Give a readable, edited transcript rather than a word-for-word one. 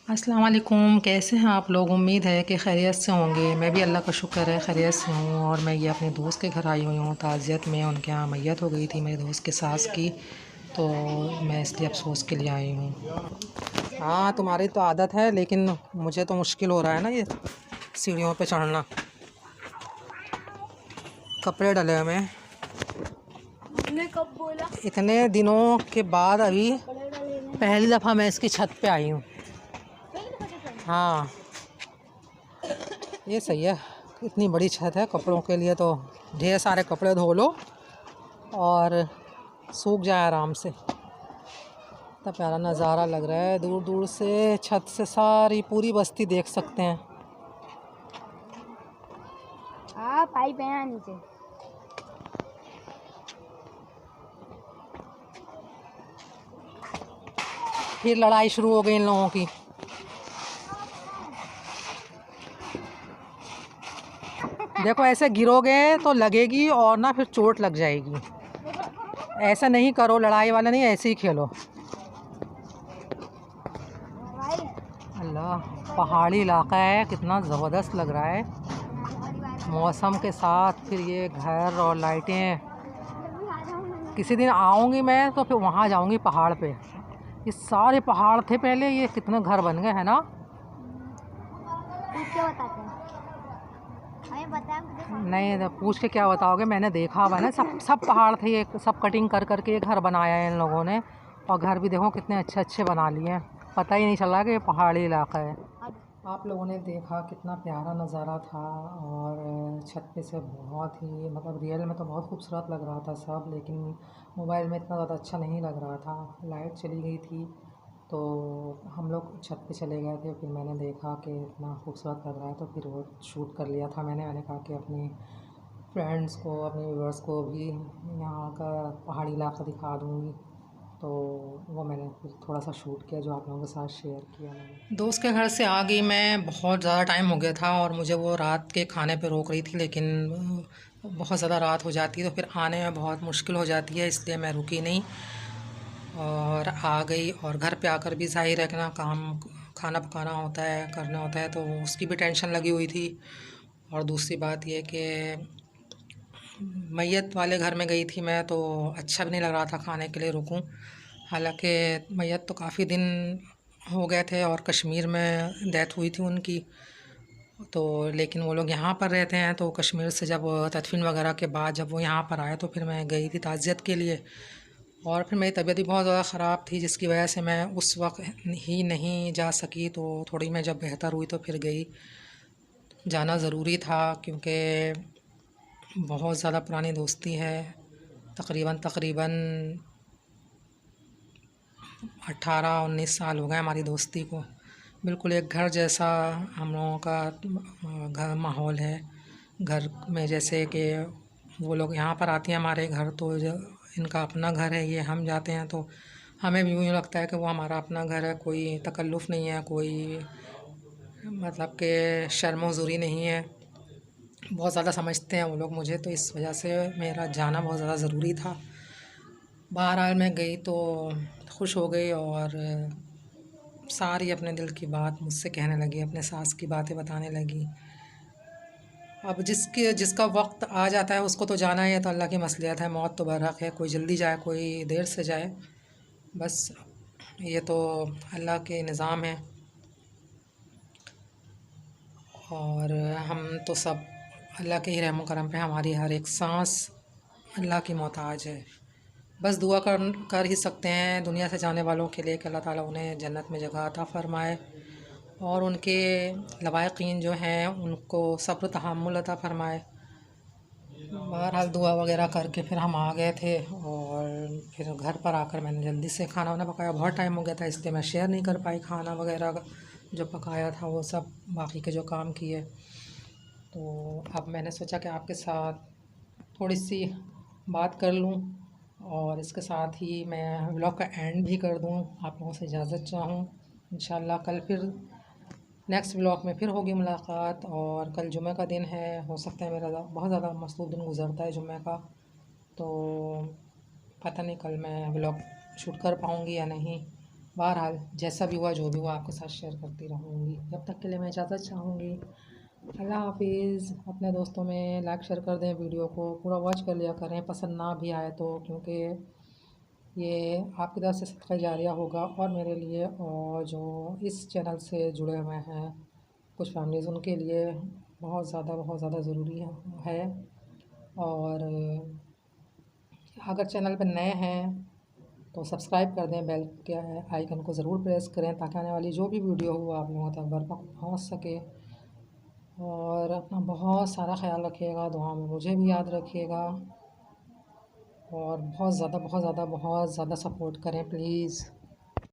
अस्सलाम वालेकुम। कैसे हैं आप लोग? उम्मीद है कि खैरियत से होंगे। मैं भी अल्लाह का शुक्र है खैरियत से हूँ। और मैं ये अपने दोस्त के घर आई हुई हूँ ताज़ियत में। उनके यहाँ मैयत हो गई थी मेरे दोस्त के सास की, तो मैं इसलिए अफसोस के लिए आई हूँ। हाँ, तुम्हारी तो आदत है, लेकिन मुझे तो मुश्किल हो रहा है ना ये सीढ़ियों पे चढ़ना। कपड़े डले हुए हैं। आपने कब बोला? इतने दिनों के बाद अभी पहली दफ़ा मैं इसकी छत पे आई हूँ। हाँ, ये सही है। इतनी बड़ी छत है कपड़ों के लिए, तो ढेर सारे कपड़े धो लो और सूख जाए आराम से। इतना प्यारा नज़ारा लग रहा है, दूर दूर से छत से सारी पूरी बस्ती देख सकते हैं। हाँ, पाइप है यहाँ नीचे। फिर लड़ाई शुरू हो गई इन लोगों की। देखो, ऐसे गिरोगे तो लगेगी और ना फिर चोट लग जाएगी। ऐसा नहीं करो, लड़ाई वाला नहीं, ऐसे ही खेलो। अल्लाह, पहाड़ी इलाका है, कितना ज़बरदस्त लग रहा है मौसम के साथ। फिर ये घर और लाइटें। किसी दिन आऊँगी मैं तो फिर वहाँ जाऊँगी पहाड़ पे। ये सारे पहाड़ थे पहले, ये कितने घर बन गए हैं ना। क्या बताते हैं? हमें बताया नहीं, तो पूछ के क्या बताओगे? मैंने देखा हुआ है ना, सब सब पहाड़ थे, ये सब कटिंग कर करके ये घर बनाया है इन लोगों ने। और घर भी देखो कितने अच्छे अच्छे बना लिए हैं, पता ही नहीं चला कि ये पहाड़ी इलाका है। आप लोगों ने देखा कितना प्यारा नज़ारा था। और छत पे से बहुत ही, मतलब रियल में तो बहुत खूबसूरत लग रहा था सब, लेकिन मोबाइल में इतना ज़्यादा अच्छा नहीं लग रहा था। लाइट चली गई थी तो हम लोग छत पे चले गए थे। फिर मैंने देखा कि इतना खूबसूरत लग रहा है, तो फिर वो शूट कर लिया था मैंने कहा कि अपने फ्रेंड्स को, अपने व्यूअर्स को भी यहाँ का पहाड़ी इलाका दिखा दूँगी। तो वो मैंने फिर थोड़ा सा शूट किया, जो आप लोगों के साथ शेयर किया मैंने। दोस्त के घर से आ गई मैं, बहुत ज़्यादा टाइम हो गया था और मुझे वो रात के खाने पे रोक रही थी, लेकिन बहुत ज़्यादा रात हो जाती है तो फिर आने में बहुत मुश्किल हो जाती है, इसलिए मैं रुकी नहीं और आ गई। और घर पे आकर भी ज़ाहिर है कि ना, काम खाना पकाना होता है, करना होता है, तो उसकी भी टेंशन लगी हुई थी। और दूसरी बात ये कि मैयत वाले घर में गई थी मैं, तो अच्छा भी नहीं लग रहा था खाने के लिए रुकूं। हालांकि मैयत तो काफ़ी दिन हो गए थे और कश्मीर में डेथ हुई थी उनकी, तो लेकिन वो लोग यहाँ पर रहते हैं। तो कश्मीर से जब तदफीन वगैरह के बाद जब वो यहाँ पर आए तो फिर मैं गई थी ताज़ियत के लिए। और फिर मेरी तबीयत भी बहुत ज़्यादा ख़राब थी, जिसकी वजह से मैं उस वक्त ही नहीं जा सकी। तो थोड़ी मैं जब बेहतर हुई तो फिर गई। जाना ज़रूरी था क्योंकि बहुत ज़्यादा पुरानी दोस्ती है। तकरीबन तकरीबन 18-19 साल हो गए हमारी दोस्ती को। बिल्कुल एक घर जैसा हम लोगों का घर माहौल है। घर में जैसे कि वो लोग यहाँ पर आती हैं हमारे घर, तो जो इनका अपना घर है, ये हम जाते हैं तो हमें भी यूँ लगता है कि वो हमारा अपना घर है। कोई तकल्लुफ़ नहीं है, कोई मतलब कि शर्म-ओ-ज़ुरी नहीं है। बहुत ज़्यादा समझते हैं वो लोग मुझे, तो इस वजह से मेरा जाना बहुत ज़्यादा ज़रूरी था। बहरहाल मैं गई तो खुश हो गई और सारी अपने दिल की बात मुझसे कहने लगी, अपने सास की बातें बताने लगी। अब जिसका वक्त आ जाता है उसको तो जाना ही है, तो अल्लाह की मसलियत है, मौत तो बरहक है, कोई जल्दी जाए कोई देर से जाए, बस ये तो अल्लाह के निज़ाम है। और हम तो सब अल्लाह के ही रहम करम पे, हमारी हर एक सांस अल्लाह की मोहताज है। बस दुआ कर ही सकते हैं दुनिया से जाने वालों के लिए कि अल्लाह ताला उन्हें जन्नत में जगह अता फ़रमाए और उनके लवाकिन जो हैं उनको सब्र तहम्मुल अता फ़रमाए। बहरहाल दुआ वगैरह करके फिर हम आ गए थे। और फिर घर पर आकर मैंने जल्दी से खाना वाना पकाया, बहुत टाइम हो गया था इसलिए मैं शेयर नहीं कर पाई खाना वगैरह जो पकाया था वो सब, बाकी के जो काम किए। तो अब मैंने सोचा कि आपके साथ थोड़ी सी बात कर लूँ और इसके साथ ही मैं व्लॉग का एंड भी कर दूँ। आप लोगों से इजाज़त चाहूँ। इंशाल्लाह कल फिर नेक्स्ट व्लॉग में फिर होगी मुलाकात। और कल जुमे का दिन है, हो सकता है मेरा बहुत ज़्यादा मसरूफ़ दिन गुज़रता है जुमे का, तो पता नहीं कल मैं व्लॉग शूट कर पाऊँगी या नहीं। बहरहाल जैसा भी हुआ जो भी हुआ आपके साथ शेयर करती रहूँगी। जब तक के लिए मैं इजाज़त चाहूँगी। अल्लाह हाफिज़। अपने दोस्तों में लाइक शेयर कर दें, वीडियो को पूरा वॉच कर लिया करें, पसंद ना भी आए तो, क्योंकि ये आपकी तरफ से सदका जारिया होगा और मेरे लिए, और जो इस चैनल से जुड़े हुए हैं कुछ फैमिलीज़, उनके लिए बहुत ज़्यादा ज़रूरी है। और अगर चैनल पर नए हैं तो सब्सक्राइब कर दें, बेल के आइकन को ज़रूर प्रेस करें ताकि आने वाली जो भी वीडियो हो आप लोगों तक बरवक्त पहुँच सके। और अपना बहुत सारा ख्याल रखिएगा, दुआ में मुझे भी याद रखिएगा, और बहुत ज़्यादा सपोर्ट करें प्लीज़।